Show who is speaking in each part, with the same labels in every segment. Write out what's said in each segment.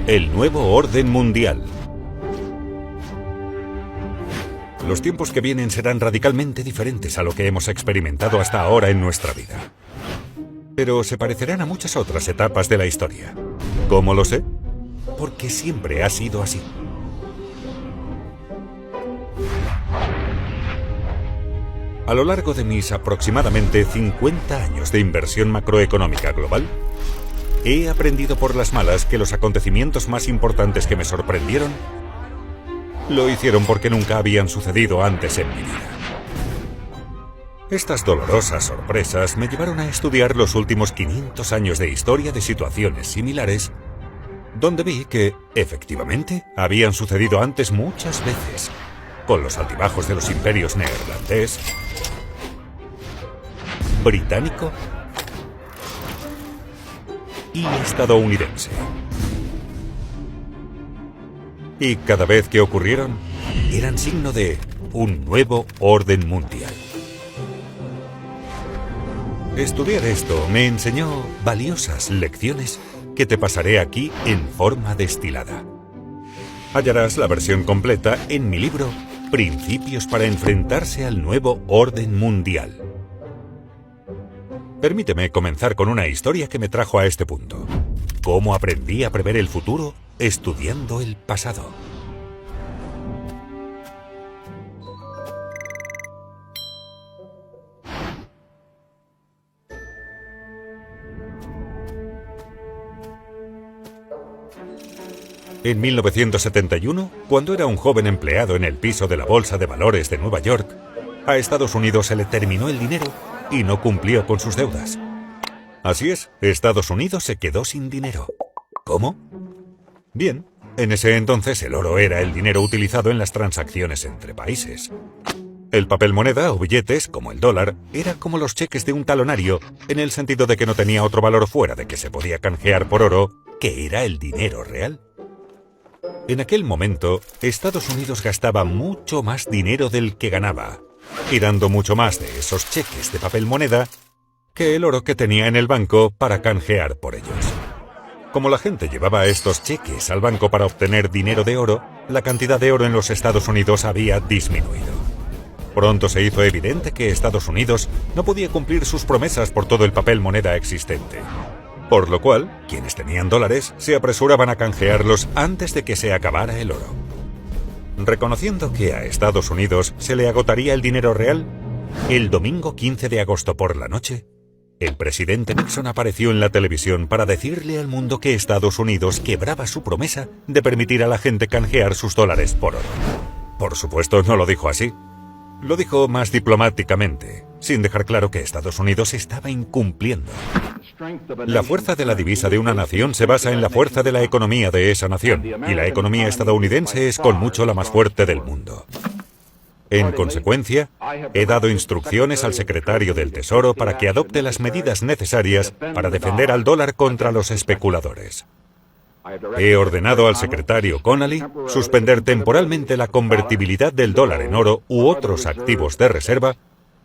Speaker 1: El nuevo orden mundial. Los tiempos que vienen serán radicalmente diferentes a lo que hemos experimentado hasta ahora en nuestra vida. Pero se parecerán a muchas otras etapas de la historia. ¿Cómo lo sé? Porque siempre ha sido así. A lo largo de mis aproximadamente 50 años de inversión macroeconómica global, he aprendido por las malas que los acontecimientos más importantes que me sorprendieron lo hicieron porque nunca habían sucedido antes en mi vida. Estas dolorosas sorpresas me llevaron a estudiar los últimos 500 años de historia de situaciones similares, donde vi que, efectivamente, habían sucedido antes muchas veces, con los altibajos de los imperios neerlandés, británico y estadounidense. Y cada vez que ocurrieron, eran signo de un nuevo orden mundial. Estudiar esto me enseñó valiosas lecciones que te pasaré aquí en forma destilada. Hallarás la versión completa en mi libro Principios para enfrentarse al nuevo orden mundial. Permíteme comenzar con una historia que me trajo a este punto. Cómo aprendí a prever el futuro estudiando el pasado. En 1971, cuando era un joven empleado en el piso de la Bolsa de Valores de Nueva York, a Estados Unidos se le terminó el dinero y no cumplió con sus deudas. Así es, Estados Unidos se quedó sin dinero. ¿Cómo? Bien, en ese entonces el oro era el dinero utilizado en las transacciones entre países. El papel moneda o billetes, como el dólar, era como los cheques de un talonario, en el sentido de que no tenía otro valor fuera de que se podía canjear por oro, que era el dinero real. En aquel momento, Estados Unidos gastaba mucho más dinero del que ganaba, y dando mucho más de esos cheques de papel moneda que el oro que tenía en el banco para canjear por ellos. Como la gente llevaba estos cheques al banco para obtener dinero de oro, la cantidad de oro en los Estados Unidos había disminuido. Pronto se hizo evidente que Estados Unidos no podía cumplir sus promesas por todo el papel moneda existente. Por lo cual, quienes tenían dólares se apresuraban a canjearlos antes de que se acabara el oro. Reconociendo que a Estados Unidos se le agotaría el dinero real, el domingo 15 de agosto por la noche, el presidente Nixon apareció en la televisión para decirle al mundo que Estados Unidos quebraba su promesa de permitir a la gente canjear sus dólares por oro. Por supuesto, no lo dijo así. Lo dijo más diplomáticamente, sin dejar claro que Estados Unidos estaba incumpliendo. La fuerza de la divisa de una nación se basa en la fuerza de la economía de esa nación, y la economía estadounidense es con mucho la más fuerte del mundo. En consecuencia, he dado instrucciones al secretario del Tesoro para que adopte las medidas necesarias para defender al dólar contra los especuladores. He ordenado al secretario Connally suspender temporalmente la convertibilidad del dólar en oro u otros activos de reserva,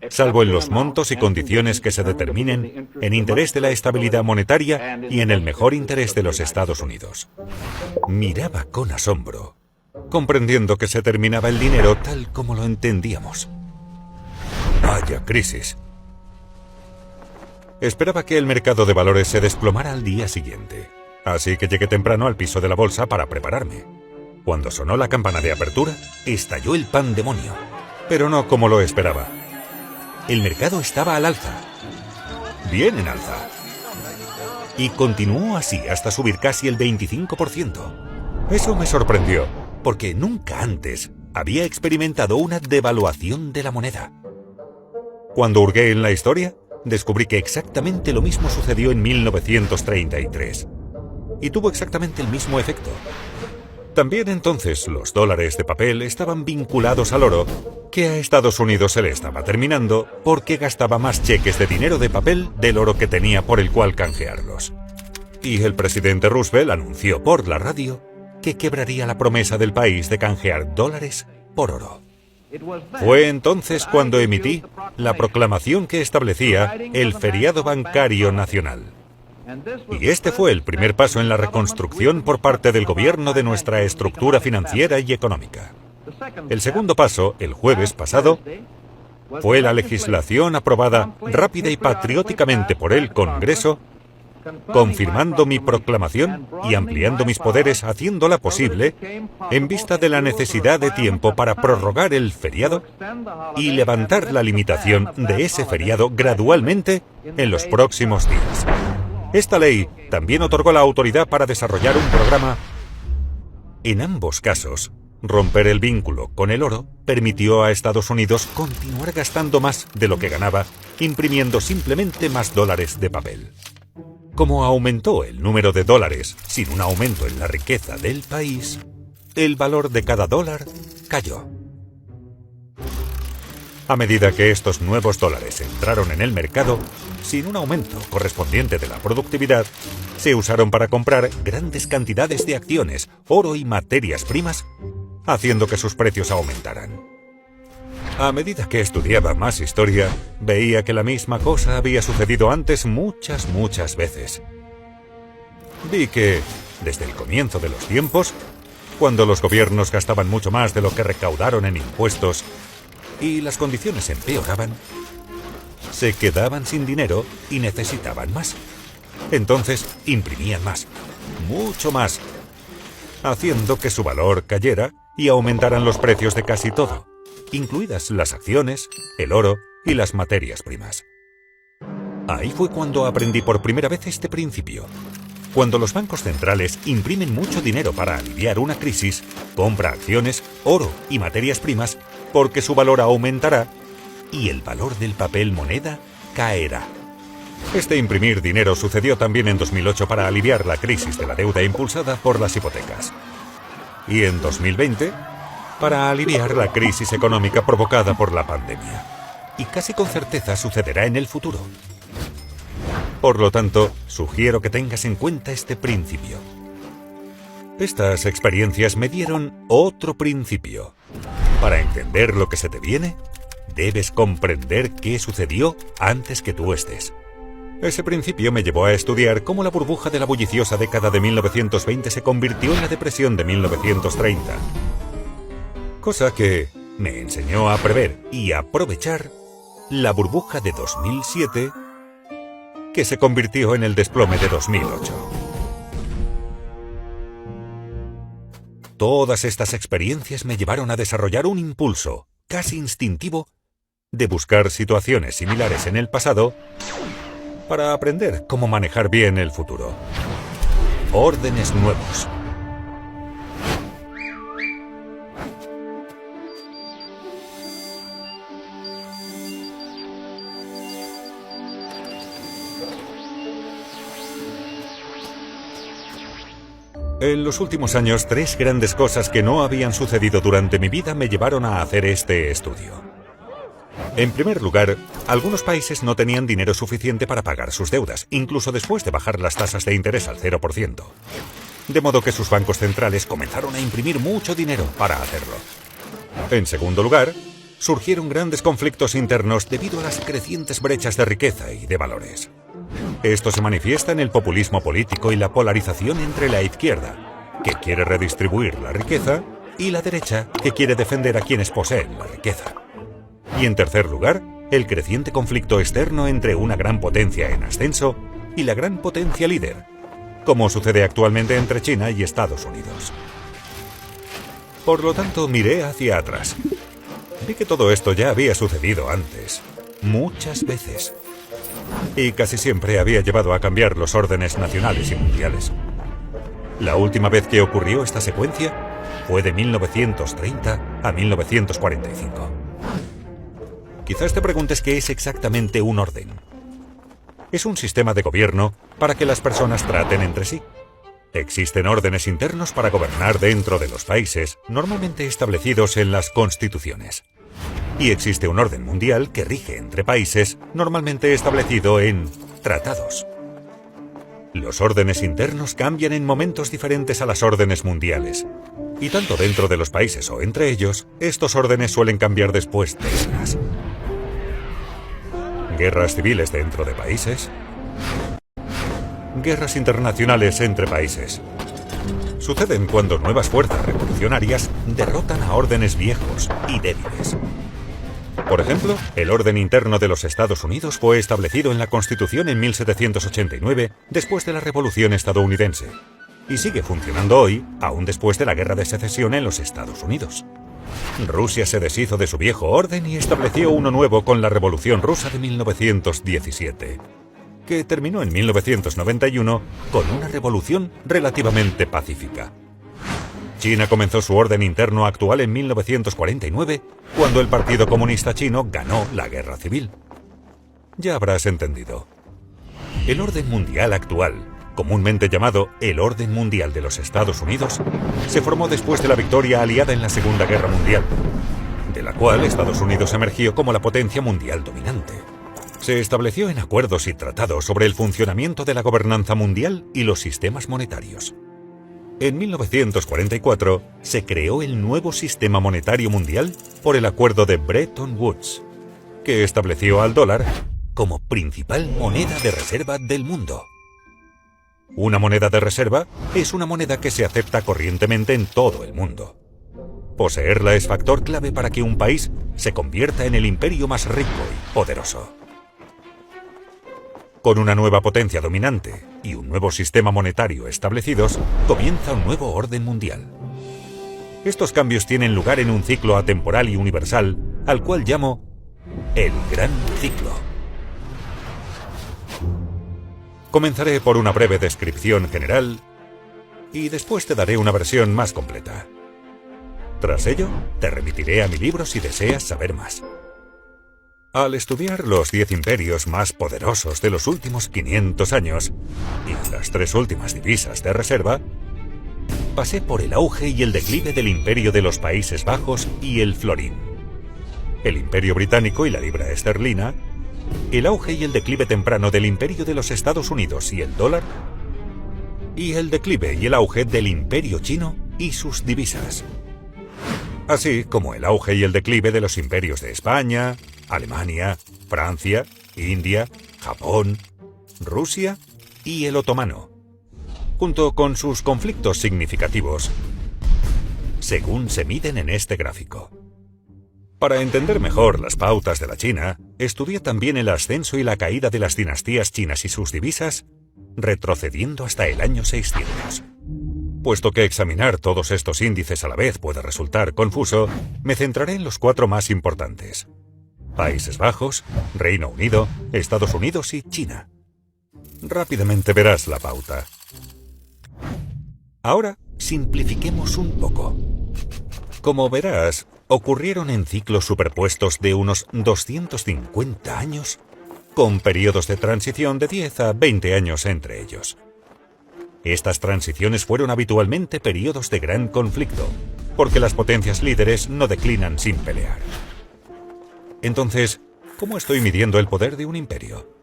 Speaker 1: salvo en los montos y condiciones que se determinen en interés de la estabilidad monetaria y en el mejor interés de los Estados Unidos. Miraba con asombro, comprendiendo que se terminaba el dinero tal como lo entendíamos. Vaya crisis. Esperaba que el mercado de valores se desplomara al día siguiente, así que llegué temprano al piso de la bolsa para prepararme. Cuando sonó la campana de apertura, estalló el pandemonio, pero no como lo esperaba. El mercado estaba al alza, bien en alza, y continuó así hasta subir casi el 25%. Eso me sorprendió, porque nunca antes había experimentado una devaluación de la moneda. Cuando hurgué en la historia, descubrí que exactamente lo mismo sucedió en 1933, y tuvo exactamente el mismo efecto. También entonces los dólares de papel estaban vinculados al oro, que a Estados Unidos se le estaba terminando porque gastaba más cheques de dinero de papel del oro que tenía por el cual canjearlos. Y el presidente Roosevelt anunció por la radio que quebraría la promesa del país de canjear dólares por oro. Fue entonces cuando emití la proclamación que establecía el feriado bancario nacional. Y este fue el primer paso en la reconstrucción por parte del gobierno de nuestra estructura financiera y económica. El segundo paso, el jueves pasado, fue la legislación aprobada rápida y patrióticamente por el Congreso, confirmando mi proclamación y ampliando mis poderes, haciéndola posible en vista de la necesidad de tiempo para prorrogar el feriado y levantar la limitación de ese feriado gradualmente en los próximos días. Esta ley también otorgó la autoridad para desarrollar un programa. En ambos casos, romper el vínculo con el oro permitió a Estados Unidos continuar gastando más de lo que ganaba, imprimiendo simplemente más dólares de papel. Como aumentó el número de dólares sin un aumento en la riqueza del país, el valor de cada dólar cayó. A medida que estos nuevos dólares entraron en el mercado, sin un aumento correspondiente de la productividad, se usaron para comprar grandes cantidades de acciones, oro y materias primas, haciendo que sus precios aumentaran. A medida que estudiaba más historia, veía que la misma cosa había sucedido antes muchas veces. Vi que, desde el comienzo de los tiempos, cuando los gobiernos gastaban mucho más de lo que recaudaron en impuestos y las condiciones empeoraban, se quedaban sin dinero y necesitaban más. Entonces imprimían más, mucho más, haciendo que su valor cayera y aumentaran los precios de casi todo, incluidas las acciones, el oro y las materias primas. Ahí fue cuando aprendí por primera vez este principio. Cuando los bancos centrales imprimen mucho dinero para aliviar una crisis, compra acciones, oro y materias primas porque su valor aumentará y el valor del papel moneda caerá. Este imprimir dinero sucedió también en 2008 para aliviar la crisis de la deuda impulsada por las hipotecas. Y en 2020, para aliviar la crisis económica provocada por la pandemia. Y casi con certeza sucederá en el futuro. Por lo tanto, sugiero que tengas en cuenta este principio. Estas experiencias me dieron otro principio. Para entender lo que se te viene, debes comprender qué sucedió antes que tú estés. Ese principio me llevó a estudiar cómo la burbuja de la bulliciosa década de 1920 se convirtió en la depresión de 1930. Cosa que me enseñó a prever y aprovechar la burbuja de 2007, que se convirtió en el desplome de 2008. Todas estas experiencias me llevaron a desarrollar un impulso, casi instintivo, de buscar situaciones similares en el pasado para aprender cómo manejar bien el futuro. Órdenes nuevos. En los últimos años, 3 grandes cosas que no habían sucedido durante mi vida me llevaron a hacer este estudio. En primer lugar, algunos países no tenían dinero suficiente para pagar sus deudas, incluso después de bajar las tasas de interés al 0%. De modo que sus bancos centrales comenzaron a imprimir mucho dinero para hacerlo. En segundo lugar, surgieron grandes conflictos internos debido a las crecientes brechas de riqueza y de valores. Esto se manifiesta en el populismo político y la polarización entre la izquierda, que quiere redistribuir la riqueza, y la derecha, que quiere defender a quienes poseen la riqueza. Y en tercer lugar, el creciente conflicto externo entre una gran potencia en ascenso y la gran potencia líder, como sucede actualmente entre China y Estados Unidos. Por lo tanto, miré hacia atrás. Vi que todo esto ya había sucedido antes, muchas veces. Y casi siempre había llevado a cambiar los órdenes nacionales y mundiales. La última vez que ocurrió esta secuencia fue de 1930 a 1945. Quizás te preguntes qué es exactamente un orden. Es un sistema de gobierno para que las personas traten entre sí. Existen órdenes internos para gobernar dentro de los países, normalmente establecidos en las constituciones. Y existe un orden mundial que rige entre países, normalmente establecido en tratados. Los órdenes internos cambian en momentos diferentes a las órdenes mundiales. Y tanto dentro de los países o entre ellos, estos órdenes suelen cambiar después de guerras. Guerras civiles dentro de países. guerras internacionales entre países. Suceden cuando nuevas fuerzas revolucionarias derrotan a órdenes viejos y débiles. Por ejemplo, el orden interno de los Estados Unidos fue establecido en la Constitución en 1789, después de la Revolución estadounidense, y sigue funcionando hoy, aún después de la Guerra de Secesión en los Estados Unidos. Rusia se deshizo de su viejo orden y estableció uno nuevo con la Revolución Rusa de 1917, que terminó en 1991 con una revolución relativamente pacífica. China comenzó su orden interno actual en 1949, cuando el Partido Comunista Chino ganó la guerra civil. Ya habrás entendido. El orden mundial actual, comúnmente llamado el Orden Mundial de los Estados Unidos, se formó después de la victoria aliada en la Segunda Guerra Mundial, de la cual Estados Unidos emergió como la potencia mundial dominante. Se estableció en acuerdos y tratados sobre el funcionamiento de la gobernanza mundial y los sistemas monetarios. En 1944 se creó el nuevo sistema monetario mundial por el acuerdo de Bretton Woods, que estableció al dólar como principal moneda de reserva del mundo. Una moneda de reserva es una moneda que se acepta corrientemente en todo el mundo. Poseerla es factor clave para que un país se convierta en el imperio más rico y poderoso. Con una nueva potencia dominante y un nuevo sistema monetario establecidos, comienza un nuevo orden mundial. Estos cambios tienen lugar en un ciclo atemporal y universal, al cual llamo el Gran Ciclo. Comenzaré por una breve descripción general y después te daré una versión más completa. Tras ello, te remitiré a mi libro si deseas saber más. Al estudiar los 10 imperios más poderosos de los últimos 500 años y las 3 últimas divisas de reserva, pasé por el auge y el declive del imperio de los Países Bajos y el florín, el imperio británico y la libra esterlina, el auge y el declive temprano del imperio de los Estados Unidos y el dólar, y el declive y el auge del imperio chino y sus divisas, así como el auge y el declive de los imperios de España, Alemania, Francia, India, Japón, Rusia y el otomano, junto con sus conflictos significativos, según se miden en este gráfico. Para entender mejor las pautas de la China, estudié también el ascenso y la caída de las dinastías chinas y sus divisas, retrocediendo hasta el año 600. Puesto que examinar todos estos índices a la vez puede resultar confuso, me centraré en los 4 más importantes: Países Bajos, Reino Unido, Estados Unidos y China. Rápidamente verás la pauta. Ahora, simplifiquemos un poco. Como verás, ocurrieron en ciclos superpuestos de unos 250 años, con periodos de transición de 10 a 20 años entre ellos. Estas transiciones fueron habitualmente periodos de gran conflicto, porque las potencias líderes no declinan sin pelear. Entonces, ¿cómo estoy midiendo el poder de un imperio?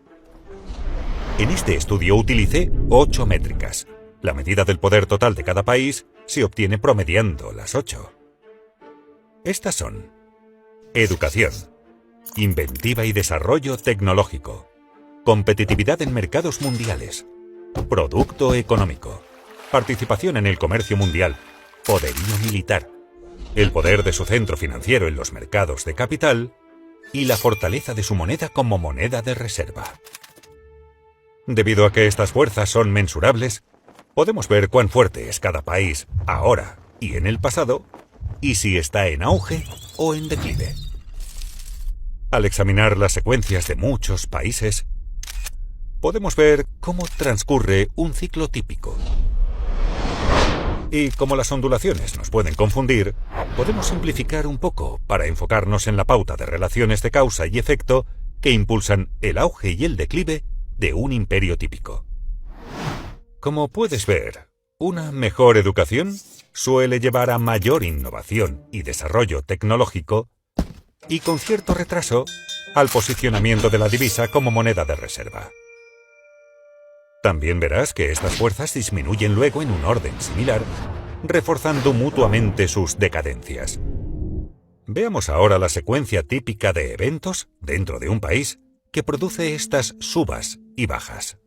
Speaker 1: En este estudio utilicé 8 métricas. La medida del poder total de cada país se obtiene promediando las 8. Estas son: educación, inventiva y desarrollo tecnológico, competitividad en mercados mundiales, producto económico, participación en el comercio mundial, poderío militar, el poder de su centro financiero en los mercados de capital y la fortaleza de su moneda como moneda de reserva. Debido a que estas fuerzas son mensurables, podemos ver cuán fuerte es cada país ahora y en el pasado, y si está en auge o en declive. Al examinar las secuencias de muchos países, podemos ver cómo transcurre un ciclo típico. Y como las ondulaciones nos pueden confundir, podemos simplificar un poco para enfocarnos en la pauta de relaciones de causa y efecto que impulsan el auge y el declive de un imperio típico. Como puedes ver, una mejor educación suele llevar a mayor innovación y desarrollo tecnológico y, con cierto retraso, al posicionamiento de la divisa como moneda de reserva. También verás que estas fuerzas disminuyen luego en un orden similar, reforzando mutuamente sus decadencias. Veamos ahora la secuencia típica de eventos dentro de un país que produce estas subas y bajas.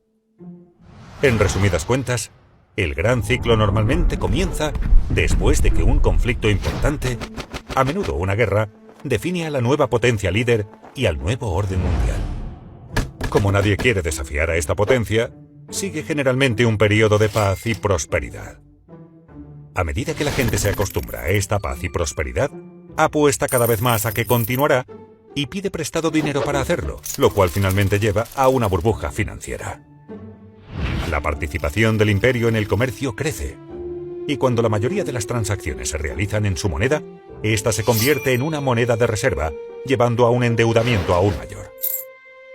Speaker 1: En resumidas cuentas, el gran ciclo normalmente comienza después de que un conflicto importante, a menudo una guerra, define a la nueva potencia líder y al nuevo orden mundial. Como nadie quiere desafiar a esta potencia, sigue generalmente un periodo de paz y prosperidad. A medida que la gente se acostumbra a esta paz y prosperidad, apuesta cada vez más a que continuará y pide prestado dinero para hacerlo, lo cual finalmente lleva a una burbuja financiera. La participación del imperio en el comercio crece, y cuando la mayoría de las transacciones se realizan en su moneda, esta se convierte en una moneda de reserva, llevando a un endeudamiento aún mayor.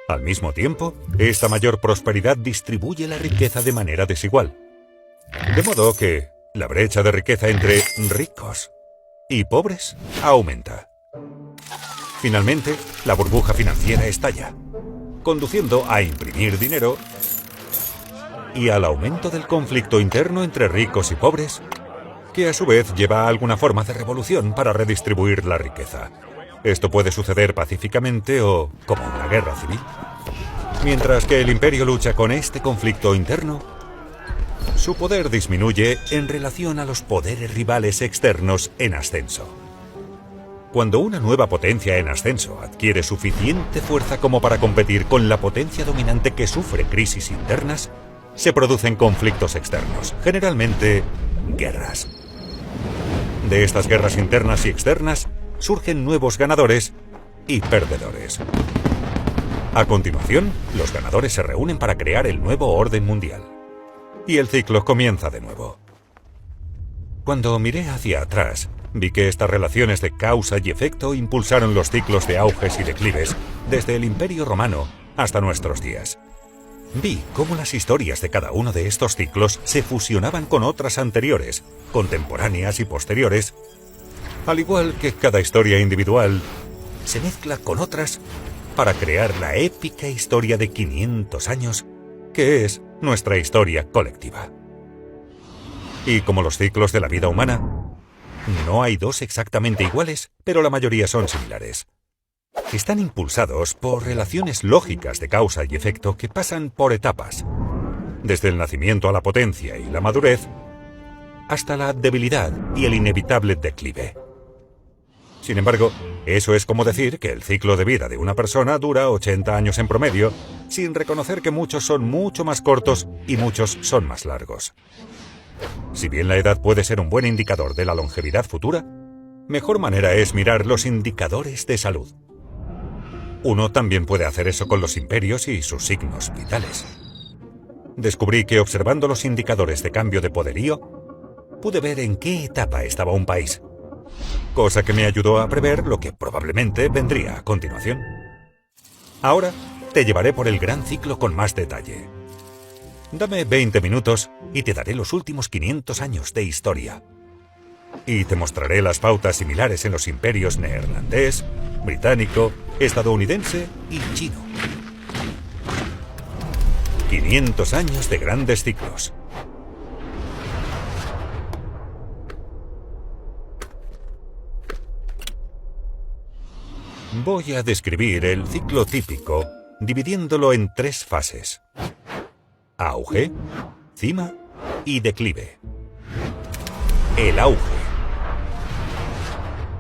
Speaker 1: Al mismo tiempo, esta mayor prosperidad distribuye la riqueza de manera desigual. De modo que la brecha de riqueza entre ricos y pobres aumenta. Finalmente, la burbuja financiera estalla, conduciendo a imprimir dinero y al aumento del conflicto interno entre ricos y pobres, que a su vez lleva a alguna forma de revolución para redistribuir la riqueza. Esto puede suceder pacíficamente o como una guerra civil. Mientras que el imperio lucha con este conflicto interno, su poder disminuye en relación a los poderes rivales externos en ascenso. Cuando una nueva potencia en ascenso adquiere suficiente fuerza como para competir con la potencia dominante que sufre crisis internas, se producen conflictos externos, generalmente guerras. De estas guerras internas y externas surgen nuevos ganadores y perdedores. A continuación, los ganadores se reúnen para crear el nuevo orden mundial. Y el ciclo comienza de nuevo. Cuando miré hacia atrás, vi que estas relaciones de causa y efecto impulsaron los ciclos de auges y declives desde el Imperio Romano hasta nuestros días. Vi cómo las historias de cada uno de estos ciclos se fusionaban con otras anteriores, contemporáneas y posteriores, al igual que cada historia individual se mezcla con otras para crear la épica historia de 500 años, que es nuestra historia colectiva. Y como los ciclos de la vida humana, no hay dos exactamente iguales, pero la mayoría son similares. Están impulsados por relaciones lógicas de causa y efecto que pasan por etapas, desde el nacimiento a la potencia y la madurez, hasta la debilidad y el inevitable declive. Sin embargo, eso es como decir que el ciclo de vida de una persona dura 80 años en promedio, sin reconocer que muchos son mucho más cortos y muchos son más largos. Si bien la edad puede ser un buen indicador de la longevidad futura, mejor manera es mirar los indicadores de salud. Uno también puede hacer eso con los imperios y sus signos vitales. Descubrí que observando los indicadores de cambio de poderío, pude ver en qué etapa estaba un país, cosa que me ayudó a prever lo que probablemente vendría a continuación. Ahora te llevaré por el gran ciclo con más detalle. Dame 20 minutos y te daré los últimos 500 años de historia. Y te mostraré las pautas similares en los imperios neerlandés, británico, estadounidense y chino. 500 años de grandes ciclos. Voy a describir el ciclo típico dividiéndolo en 3 fases: auge, cima y declive. El auge.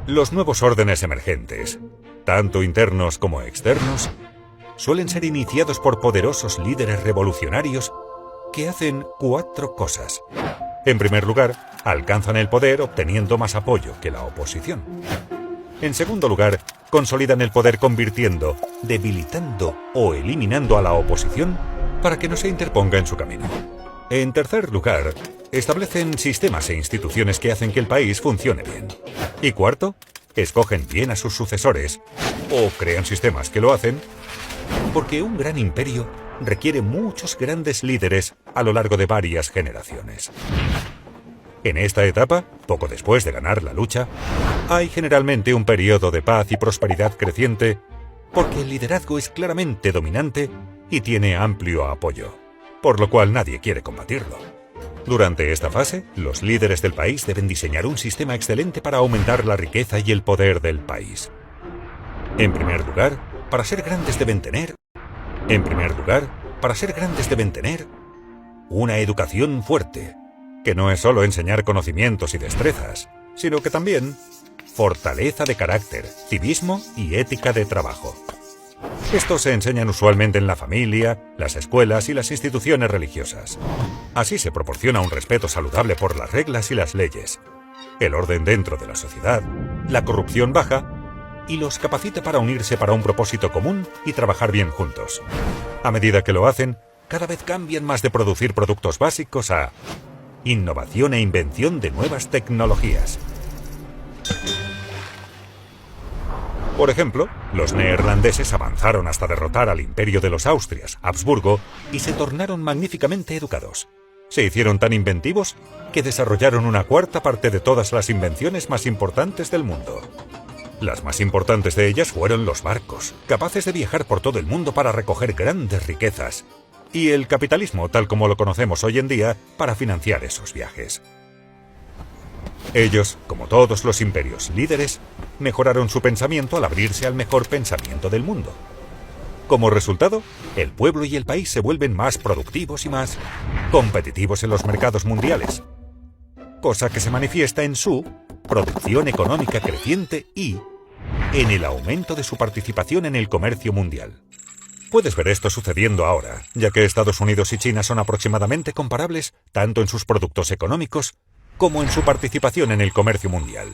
Speaker 1: Los nuevos órdenes emergentes, tanto internos como externos, suelen ser iniciados por poderosos líderes revolucionarios que hacen 4 cosas. En primer lugar, alcanzan el poder obteniendo más apoyo que la oposición. En segundo lugar, consolidan el poder convirtiendo, debilitando o eliminando a la oposición para que no se interponga en su camino. En tercer lugar, establecen sistemas e instituciones que hacen que el país funcione bien. Y cuarto, escogen bien a sus sucesores o crean sistemas que lo hacen, porque un gran imperio requiere muchos grandes líderes a lo largo de varias generaciones. En esta etapa, poco después de ganar la lucha, hay generalmente un periodo de paz y prosperidad creciente porque el liderazgo es claramente dominante y tiene amplio apoyo, por lo cual nadie quiere combatirlo. Durante esta fase, los líderes del país deben diseñar un sistema excelente para aumentar la riqueza y el poder del país. En primer lugar, para ser grandes deben tener una educación fuerte, que no es solo enseñar conocimientos y destrezas, sino que también fortaleza de carácter, civismo y ética de trabajo. Estos se enseñan usualmente en la familia, las escuelas y las instituciones religiosas. Así se proporciona un respeto saludable por las reglas y las leyes, el orden dentro de la sociedad, la corrupción baja y los capacita para unirse para un propósito común y trabajar bien juntos. A medida que lo hacen, cada vez cambian más de producir productos básicos a innovación e invención de nuevas tecnologías. Por ejemplo, los neerlandeses avanzaron hasta derrotar al imperio de los Austrias, Habsburgo, y se tornaron magníficamente educados. Se hicieron tan inventivos que desarrollaron una cuarta parte de todas las invenciones más importantes del mundo. Las más importantes de ellas fueron los barcos, capaces de viajar por todo el mundo para recoger grandes riquezas, y el capitalismo, tal como lo conocemos hoy en día, para financiar esos viajes. Ellos, como todos los imperios líderes, mejoraron su pensamiento al abrirse al mejor pensamiento del mundo. Como resultado, el pueblo y el país se vuelven más productivos y más competitivos en los mercados mundiales, cosa que se manifiesta en su producción económica creciente y en el aumento de su participación en el comercio mundial. Puedes ver esto sucediendo ahora, ya que Estados Unidos y China son aproximadamente comparables tanto en sus productos económicos como en su participación en el comercio mundial.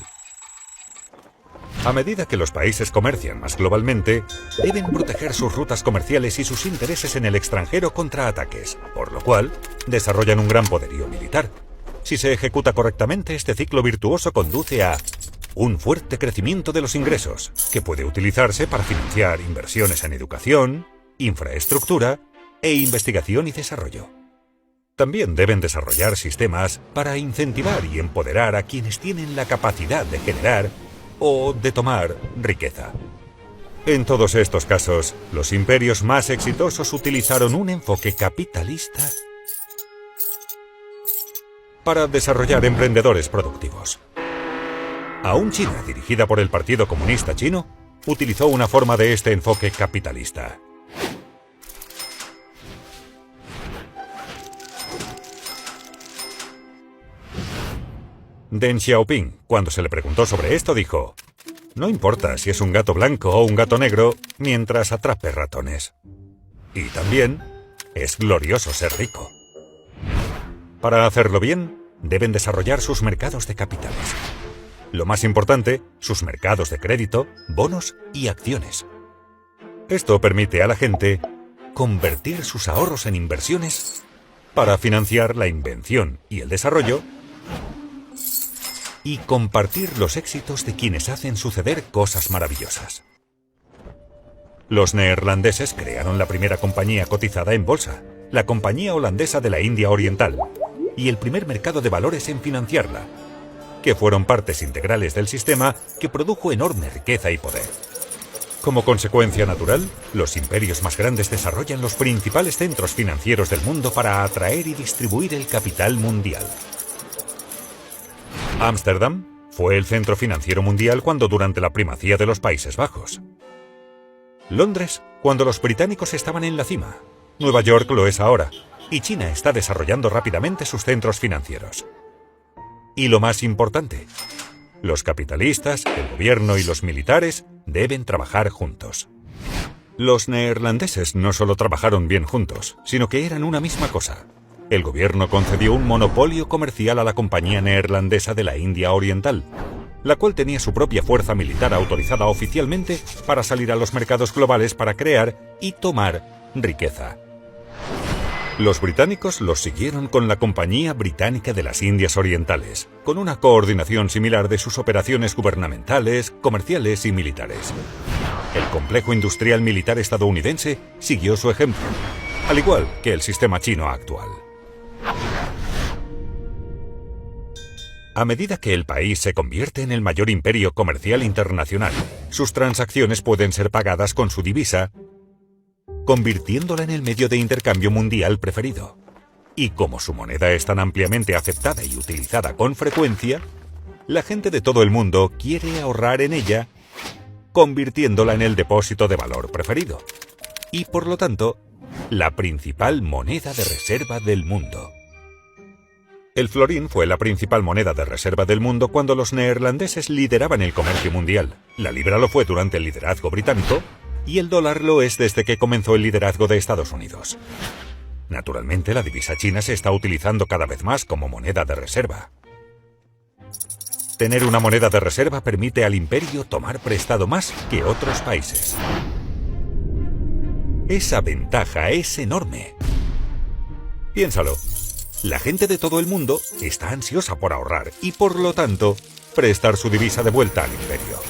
Speaker 1: A medida que los países comercian más globalmente, deben proteger sus rutas comerciales y sus intereses en el extranjero contra ataques, por lo cual desarrollan un gran poderío militar. Si se ejecuta correctamente, este ciclo virtuoso conduce a un fuerte crecimiento de los ingresos, que puede utilizarse para financiar inversiones en educación, infraestructura e investigación y desarrollo. También deben desarrollar sistemas para incentivar y empoderar a quienes tienen la capacidad de generar o de tomar riqueza. En todos estos casos, los imperios más exitosos utilizaron un enfoque capitalista para desarrollar emprendedores productivos. Aún China, dirigida por el Partido Comunista Chino, utilizó una forma de este enfoque capitalista. Deng Xiaoping, cuando se le preguntó sobre esto, dijo: "No importa si es un gato blanco o un gato negro, mientras atrape ratones. Y también es glorioso ser rico". Para hacerlo bien, deben desarrollar sus mercados de capitales. Lo más importante, sus mercados de crédito, bonos y acciones. Esto permite a la gente convertir sus ahorros en inversiones para financiar la invención y el desarrollo y compartir los éxitos de quienes hacen suceder cosas maravillosas. Los neerlandeses crearon la primera compañía cotizada en bolsa, la Compañía Holandesa de la India Oriental, y el primer mercado de valores en financiarla, que fueron partes integrales del sistema que produjo enorme riqueza y poder. Como consecuencia natural, los imperios más grandes desarrollan los principales centros financieros del mundo para atraer y distribuir el capital mundial. Ámsterdam fue el centro financiero mundial durante la primacía de los Países Bajos. Londres, cuando los británicos estaban en la cima. Nueva York lo es ahora, y China está desarrollando rápidamente sus centros financieros. Y lo más importante, los capitalistas, el gobierno y los militares deben trabajar juntos. Los neerlandeses no solo trabajaron bien juntos, sino que eran una misma cosa. El gobierno concedió un monopolio comercial a la Compañía Neerlandesa de la India Oriental, la cual tenía su propia fuerza militar autorizada oficialmente para salir a los mercados globales para crear y tomar riqueza. Los británicos los siguieron con la Compañía Británica de las Indias Orientales, con una coordinación similar de sus operaciones gubernamentales, comerciales y militares. El complejo industrial militar estadounidense siguió su ejemplo, al igual que el sistema chino actual. A medida que el país se convierte en el mayor imperio comercial internacional, sus transacciones pueden ser pagadas con su divisa, convirtiéndola en el medio de intercambio mundial preferido. Y como su moneda es tan ampliamente aceptada y utilizada con frecuencia, la gente de todo el mundo quiere ahorrar en ella, convirtiéndola en el depósito de valor preferido. Y por lo tanto, la principal moneda de reserva del mundo. El florín fue la principal moneda de reserva del mundo cuando los neerlandeses lideraban el comercio mundial. La libra lo fue durante el liderazgo británico y el dólar lo es desde que comenzó el liderazgo de Estados Unidos. Naturalmente, la divisa china se está utilizando cada vez más como moneda de reserva. Tener una moneda de reserva permite al imperio tomar prestado más que otros países. Esa ventaja es enorme. Piénsalo. La gente de todo el mundo está ansiosa por ahorrar y, por lo tanto, prestar su divisa de vuelta al imperio.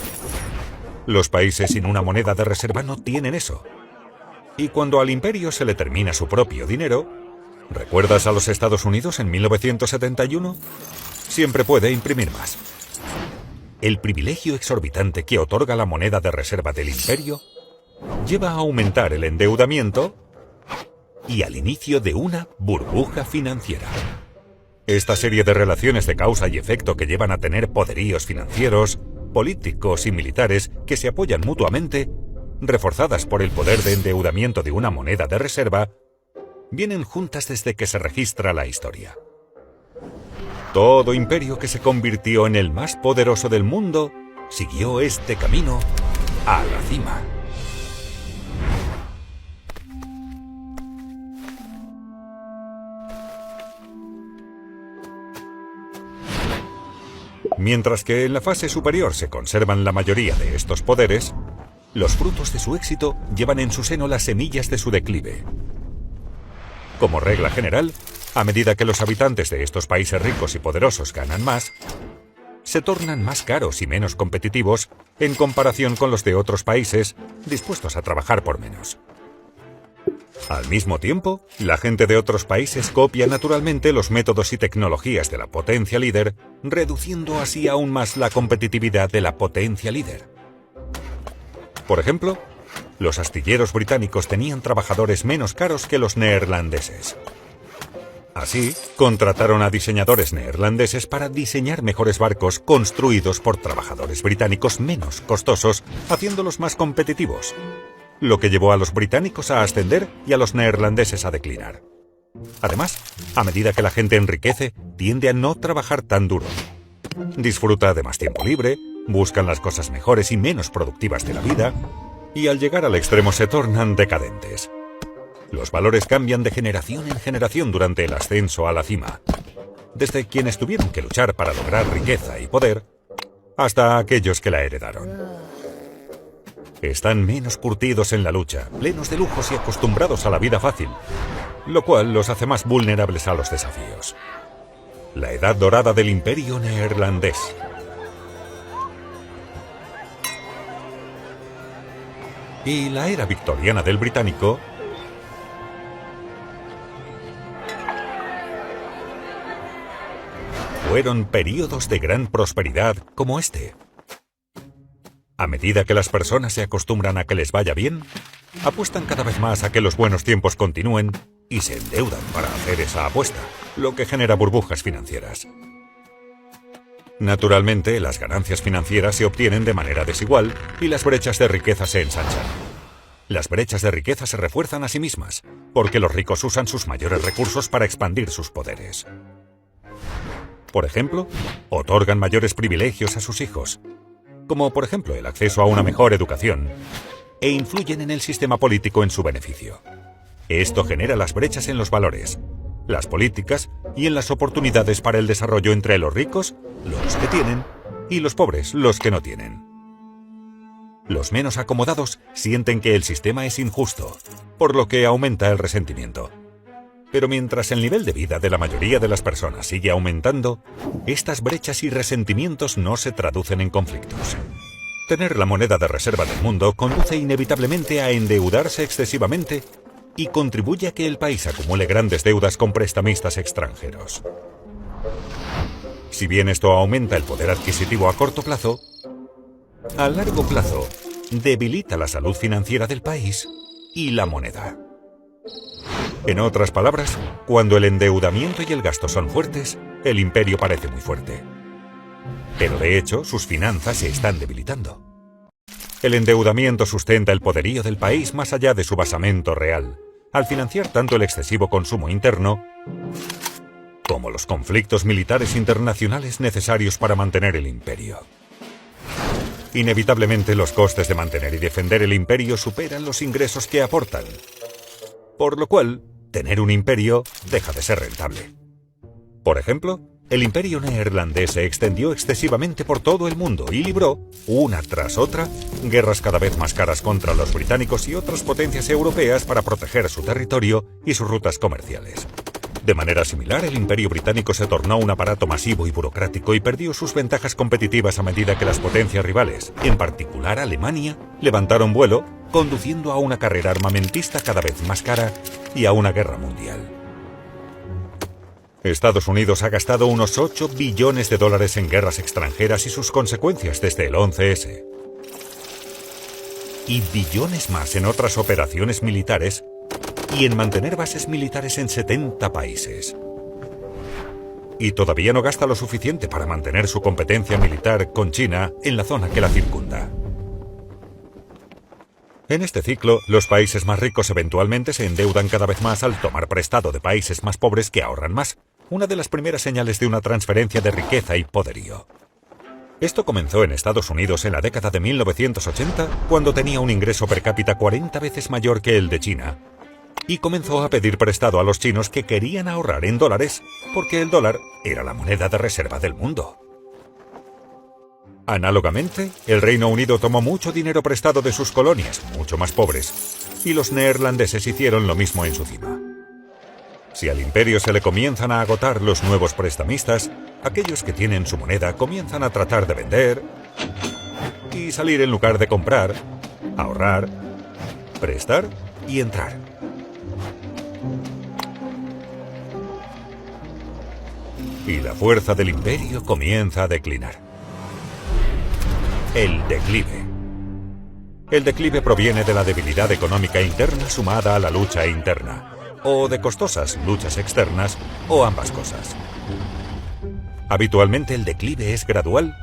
Speaker 1: Los países sin una moneda de reserva no tienen eso. Y cuando al imperio se le termina su propio dinero, ¿recuerdas a los Estados Unidos en 1971? Siempre puede imprimir más. El privilegio exorbitante que otorga la moneda de reserva del imperio lleva a aumentar el endeudamiento y al inicio de una burbuja financiera. Esta serie de relaciones de causa y efecto que llevan a tener poderíos financieros, políticos y militares que se apoyan mutuamente, reforzadas por el poder de endeudamiento de una moneda de reserva, vienen juntas desde que se registra la historia. Todo imperio que se convirtió en el más poderoso del mundo siguió este camino a la cima. Mientras que en la fase superior se conservan la mayoría de estos poderes, los frutos de su éxito llevan en su seno las semillas de su declive. Como regla general, a medida que los habitantes de estos países ricos y poderosos ganan más, se tornan más caros y menos competitivos en comparación con los de otros países dispuestos a trabajar por menos. Al mismo tiempo, la gente de otros países copia naturalmente los métodos y tecnologías de la potencia líder, reduciendo así aún más la competitividad de la potencia líder. Por ejemplo, los astilleros británicos tenían trabajadores menos caros que los neerlandeses. Así, contrataron a diseñadores neerlandeses para diseñar mejores barcos construidos por trabajadores británicos menos costosos, haciéndolos más competitivos, lo que llevó a los británicos a ascender y a los neerlandeses a declinar. Además, a medida que la gente enriquece, tiende a no trabajar tan duro. Disfruta de más tiempo libre, buscan las cosas mejores y menos productivas de la vida, y al llegar al extremo se tornan decadentes. Los valores cambian de generación en generación durante el ascenso a la cima, desde quienes tuvieron que luchar para lograr riqueza y poder, hasta aquellos que la heredaron. Están menos curtidos en la lucha, plenos de lujos y acostumbrados a la vida fácil, lo cual los hace más vulnerables a los desafíos. La edad dorada del imperio neerlandés. Y la era victoriana del británico fueron períodos de gran prosperidad como este. A medida que las personas se acostumbran a que les vaya bien, apuestan cada vez más a que los buenos tiempos continúen y se endeudan para hacer esa apuesta, lo que genera burbujas financieras. Naturalmente, las ganancias financieras se obtienen de manera desigual y las brechas de riqueza se ensanchan. Las brechas de riqueza se refuerzan a sí mismas, porque los ricos usan sus mayores recursos para expandir sus poderes. Por ejemplo, otorgan mayores privilegios a sus hijos, como por ejemplo el acceso a una mejor educación, e influyen en el sistema político en su beneficio. Esto genera las brechas en los valores, las políticas y en las oportunidades para el desarrollo entre los ricos, los que tienen, y los pobres, los que no tienen. Los menos acomodados sienten que el sistema es injusto, por lo que aumenta el resentimiento. Pero mientras el nivel de vida de la mayoría de las personas sigue aumentando, estas brechas y resentimientos no se traducen en conflictos. Tener la moneda de reserva del mundo conduce inevitablemente a endeudarse excesivamente y contribuye a que el país acumule grandes deudas con prestamistas extranjeros. Si bien esto aumenta el poder adquisitivo a corto plazo, a largo plazo debilita la salud financiera del país y la moneda. En otras palabras, cuando el endeudamiento y el gasto son fuertes, el imperio parece muy fuerte. Pero de hecho, sus finanzas se están debilitando. El endeudamiento sustenta el poderío del país más allá de su basamento real, al financiar tanto el excesivo consumo interno como los conflictos militares internacionales necesarios para mantener el imperio. Inevitablemente, los costes de mantener y defender el imperio superan los ingresos que aportan, por lo cual, tener un imperio deja de ser rentable. Por ejemplo, el imperio neerlandés se extendió excesivamente por todo el mundo y libró, una tras otra, guerras cada vez más caras contra los británicos y otras potencias europeas para proteger su territorio y sus rutas comerciales. De manera similar, el Imperio Británico se tornó un aparato masivo y burocrático y perdió sus ventajas competitivas a medida que las potencias rivales, en particular Alemania, levantaron vuelo, conduciendo a una carrera armamentista cada vez más cara y a una guerra mundial. Estados Unidos ha gastado unos 8 billones de dólares en guerras extranjeras y sus consecuencias desde el 11S. Y billones más en otras operaciones militares y en mantener bases militares en 70 países. Y todavía no gasta lo suficiente para mantener su competencia militar con China en la zona que la circunda. En este ciclo, los países más ricos eventualmente se endeudan cada vez más al tomar prestado de países más pobres que ahorran más, una de las primeras señales de una transferencia de riqueza y poderío. Esto comenzó en Estados Unidos en la década de 1980, cuando tenía un ingreso per cápita 40 veces mayor que el de China, y comenzó a pedir prestado a los chinos que querían ahorrar en dólares, porque el dólar era la moneda de reserva del mundo. Análogamente, el Reino Unido tomó mucho dinero prestado de sus colonias, mucho más pobres, y los neerlandeses hicieron lo mismo en su cima. Si al imperio se le comienzan a agotar los nuevos prestamistas, aquellos que tienen su moneda comienzan a tratar de vender y salir en lugar de comprar, ahorrar, prestar y entrar. Y la fuerza del imperio comienza a declinar. El declive. El declive proviene de la debilidad económica interna sumada a la lucha interna, o de costosas luchas externas, o ambas cosas. Habitualmente el declive es gradual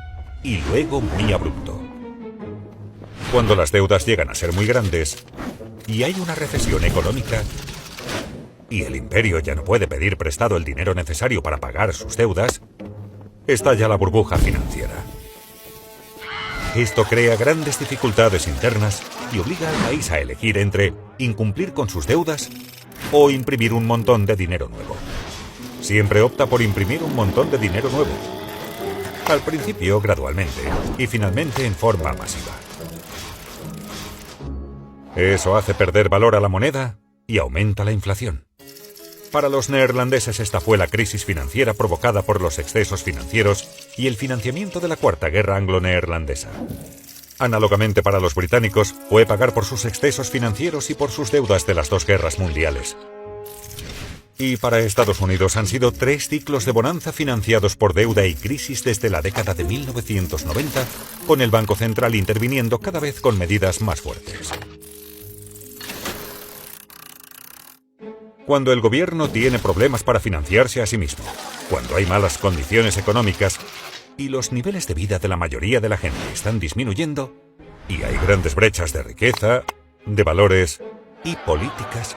Speaker 1: y luego muy abrupto. Cuando las deudas llegan a ser muy grandes y hay una recesión económica, y el imperio ya no puede pedir prestado el dinero necesario para pagar sus deudas, estalla la burbuja financiera. Esto crea grandes dificultades internas y obliga al país a elegir entre incumplir con sus deudas o imprimir un montón de dinero nuevo. Siempre opta por imprimir un montón de dinero nuevo. Al principio gradualmente y finalmente en forma masiva. Eso hace perder valor a la moneda y aumenta la inflación. Para los neerlandeses esta fue la crisis financiera provocada por los excesos financieros y el financiamiento de la Cuarta Guerra Anglo-Neerlandesa. Análogamente para los británicos, fue pagar por sus excesos financieros y por sus deudas de las dos guerras mundiales. Y para Estados Unidos han sido 3 ciclos de bonanza financiados por deuda y crisis desde la década de 1990, con el Banco Central interviniendo cada vez con medidas más fuertes. Cuando el gobierno tiene problemas para financiarse a sí mismo, cuando hay malas condiciones económicas y los niveles de vida de la mayoría de la gente están disminuyendo, y hay grandes brechas de riqueza, de valores y políticas,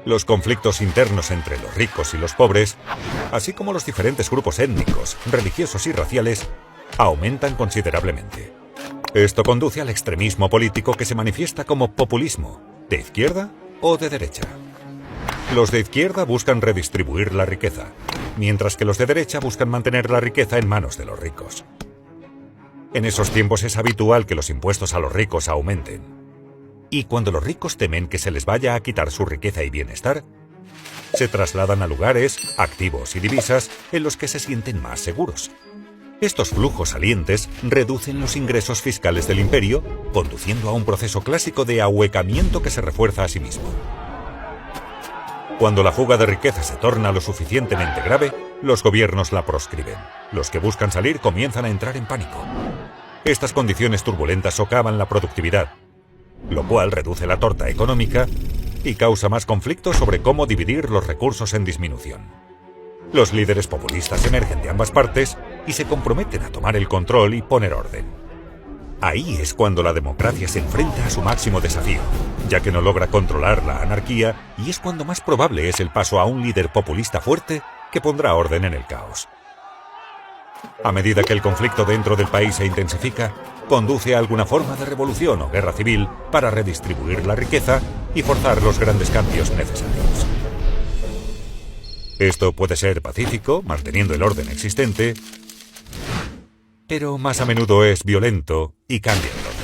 Speaker 1: los conflictos internos entre los ricos y los pobres, así como los diferentes grupos étnicos, religiosos y raciales, aumentan considerablemente. Esto conduce al extremismo político que se manifiesta como populismo, de izquierda o de derecha. Los de izquierda buscan redistribuir la riqueza, mientras que los de derecha buscan mantener la riqueza en manos de los ricos. En esos tiempos es habitual que los impuestos a los ricos aumenten. Y cuando los ricos temen que se les vaya a quitar su riqueza y bienestar, se trasladan a lugares, activos y divisas en los que se sienten más seguros. Estos flujos salientes reducen los ingresos fiscales del imperio, conduciendo a un proceso clásico de ahuecamiento que se refuerza a sí mismo. Cuando la fuga de riqueza se torna lo suficientemente grave, los gobiernos la proscriben. Los que buscan salir comienzan a entrar en pánico. Estas condiciones turbulentas socavan la productividad, lo cual reduce la torta económica y causa más conflictos sobre cómo dividir los recursos en disminución. Los líderes populistas emergen de ambas partes y se comprometen a tomar el control y poner orden. Ahí es cuando la democracia se enfrenta a su máximo desafío, ya que no logra controlar la anarquía, y es cuando más probable es el paso a un líder populista fuerte que pondrá orden en el caos. A medida que el conflicto dentro del país se intensifica, conduce a alguna forma de revolución o guerra civil para redistribuir la riqueza y forzar los grandes cambios necesarios. Esto puede ser pacífico, manteniendo el orden existente, pero más a menudo es violento y cambia el orden.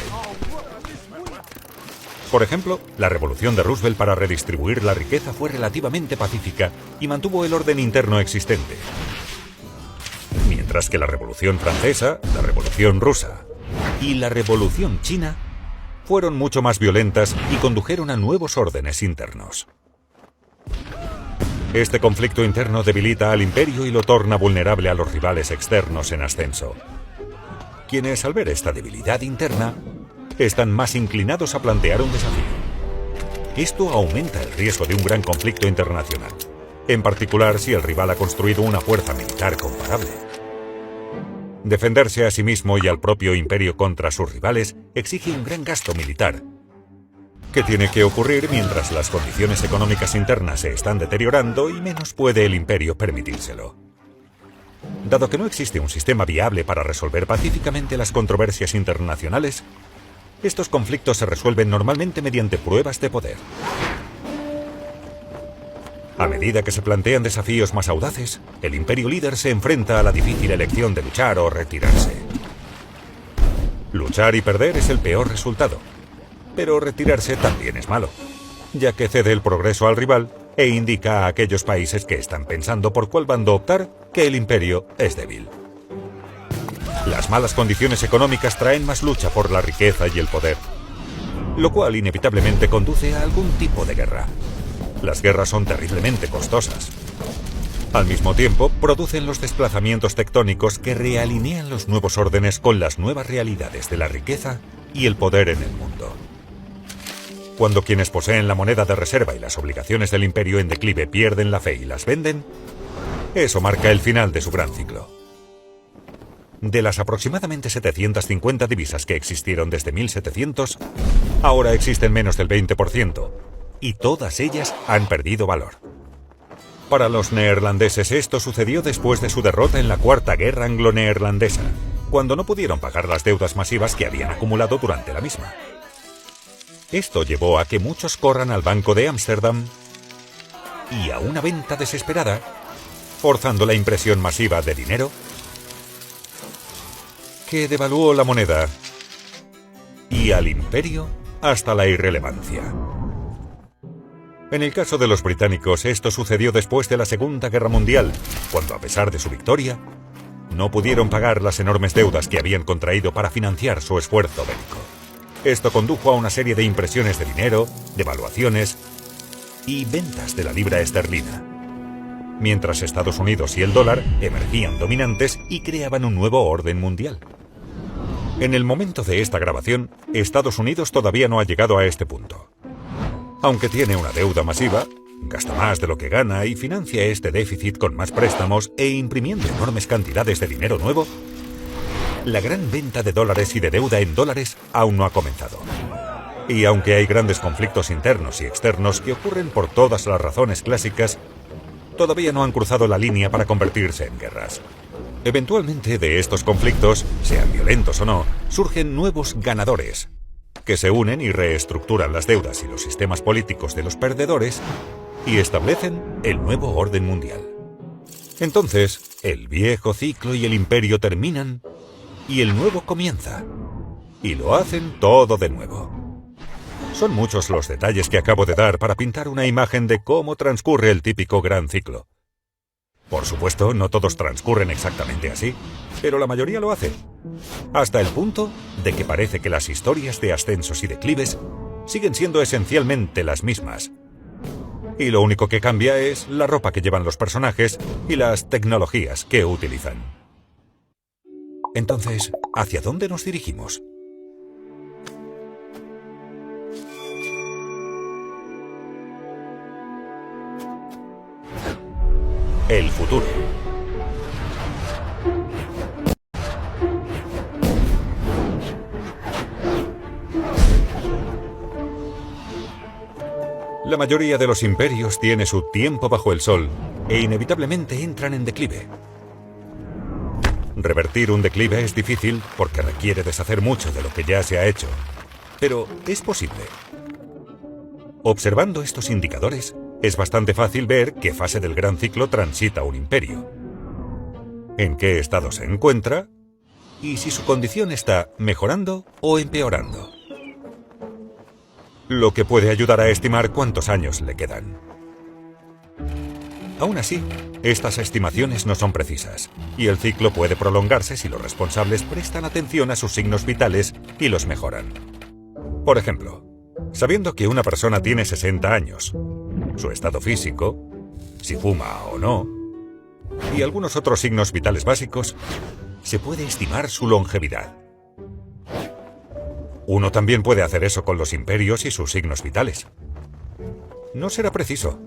Speaker 1: Por ejemplo, la revolución de Roosevelt para redistribuir la riqueza fue relativamente pacífica y mantuvo el orden interno existente. Mientras que la Revolución Francesa, la Revolución Rusa y la Revolución China fueron mucho más violentas y condujeron a nuevos órdenes internos. Este conflicto interno debilita al imperio y lo torna vulnerable a los rivales externos en ascenso, quienes al ver esta debilidad interna están más inclinados a plantear un desafío. Esto aumenta el riesgo de un gran conflicto internacional, en particular si el rival ha construido una fuerza militar comparable. Defenderse a sí mismo y al propio imperio contra sus rivales exige un gran gasto militar, que tiene que ocurrir mientras las condiciones económicas internas se están deteriorando y menos puede el imperio permitírselo. Dado que no existe un sistema viable para resolver pacíficamente las controversias internacionales, estos conflictos se resuelven normalmente mediante pruebas de poder. A medida que se plantean desafíos más audaces, el imperio líder se enfrenta a la difícil elección de luchar o retirarse. Luchar y perder es el peor resultado, pero retirarse también es malo, ya que cede el progreso al rival e indica a aquellos países que están pensando por cuál bando optar que el imperio es débil. Las malas condiciones económicas traen más lucha por la riqueza y el poder, lo cual inevitablemente conduce a algún tipo de guerra. Las guerras son terriblemente costosas. Al mismo tiempo, producen los desplazamientos tectónicos que realinean los nuevos órdenes con las nuevas realidades de la riqueza y el poder en el mundo. Cuando quienes poseen la moneda de reserva y las obligaciones del imperio en declive pierden la fe y las venden, eso marca el final de su gran ciclo. De las aproximadamente 750 divisas que existieron desde 1700, ahora existen menos del 20%, y todas ellas han perdido valor. Para los neerlandeses esto sucedió después de su derrota en la Cuarta Guerra Anglo-Neerlandesa, cuando no pudieron pagar las deudas masivas que habían acumulado durante la misma. Esto llevó a que muchos corran al Banco de Ámsterdam y a una venta desesperada, forzando la impresión masiva de dinero que devaluó la moneda y al imperio hasta la irrelevancia. En el caso de los británicos, esto sucedió después de la Segunda Guerra Mundial, cuando a pesar de su victoria, no pudieron pagar las enormes deudas que habían contraído para financiar su esfuerzo bélico. Esto condujo a una serie de impresiones de dinero, devaluaciones y ventas de la libra esterlina, mientras Estados Unidos y el dólar emergían dominantes y creaban un nuevo orden mundial. En el momento de esta grabación, Estados Unidos todavía no ha llegado a este punto. Aunque tiene una deuda masiva, gasta más de lo que gana y financia este déficit con más préstamos e imprimiendo enormes cantidades de dinero nuevo, la gran venta de dólares y de deuda en dólares aún no ha comenzado. Y aunque hay grandes conflictos internos y externos que ocurren por todas las razones clásicas, todavía no han cruzado la línea para convertirse en guerras. Eventualmente de estos conflictos, sean violentos o no, surgen nuevos ganadores, que se unen y reestructuran las deudas y los sistemas políticos de los perdedores y establecen el nuevo orden mundial. Entonces, el viejo ciclo y el imperio terminan y el nuevo comienza. Y lo hacen todo de nuevo. Son muchos los detalles que acabo de dar para pintar una imagen de cómo transcurre el típico gran ciclo. Por supuesto, no todos transcurren exactamente así, pero la mayoría lo hace. Hasta el punto de que parece que las historias de ascensos y declives siguen siendo esencialmente las mismas. Y lo único que cambia es la ropa que llevan los personajes y las tecnologías que utilizan. Entonces, ¿hacia dónde nos dirigimos? El futuro. La mayoría de los imperios tiene su tiempo bajo el sol e inevitablemente entran en declive. Revertir un declive es difícil porque requiere deshacer mucho de lo que ya se ha hecho, pero es posible. Observando estos indicadores, es bastante fácil ver qué fase del gran ciclo transita un imperio, en qué estado se encuentra y si su condición está mejorando o empeorando, lo que puede ayudar a estimar cuántos años le quedan. Aún así, estas estimaciones no son precisas, y el ciclo puede prolongarse si los responsables prestan atención a sus signos vitales y los mejoran. Por ejemplo, sabiendo que una persona tiene 60 años, su estado físico, si fuma o no, y algunos otros signos vitales básicos, se puede estimar su longevidad. Uno también puede hacer eso con los imperios y sus signos vitales. No será preciso,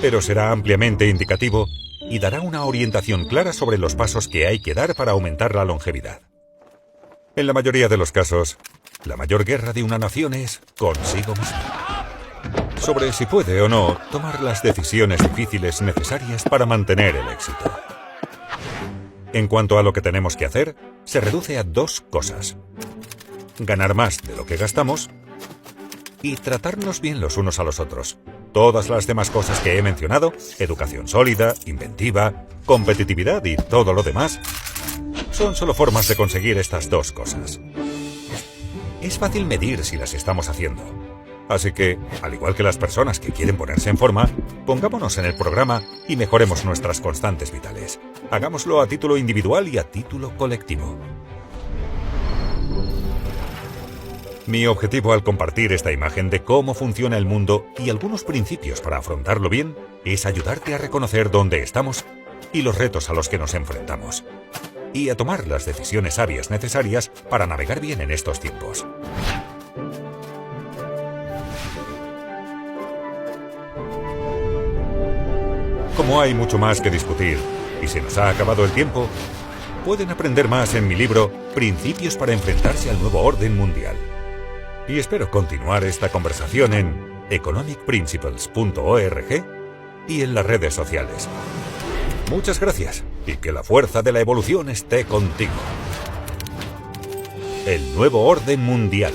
Speaker 1: pero será ampliamente indicativo y dará una orientación clara sobre los pasos que hay que dar para aumentar la longevidad. En la mayoría de los casos, la mayor guerra de una nación es consigo misma, sobre si puede o no tomar las decisiones difíciles necesarias para mantener el éxito. En cuanto a lo que tenemos que hacer, se reduce a dos cosas: ganar más de lo que gastamos y tratarnos bien los unos a los otros. Todas las demás cosas que he mencionado, educación sólida, inventiva, competitividad y todo lo demás, son solo formas de conseguir estas dos cosas. Es fácil medir si las estamos haciendo. Así que, al igual que las personas que quieren ponerse en forma, pongámonos en el programa y mejoremos nuestras constantes vitales. Hagámoslo a título individual y a título colectivo. Mi objetivo al compartir esta imagen de cómo funciona el mundo y algunos principios para afrontarlo bien es ayudarte a reconocer dónde estamos y los retos a los que nos enfrentamos, y a tomar las decisiones sabias necesarias para navegar bien en estos tiempos. Como hay mucho más que discutir y se nos ha acabado el tiempo, pueden aprender más en mi libro Principios para enfrentarse al nuevo orden mundial. Y espero continuar esta conversación en economicprinciples.org y en las redes sociales. Muchas gracias y que la fuerza de la evolución esté contigo. El nuevo orden mundial.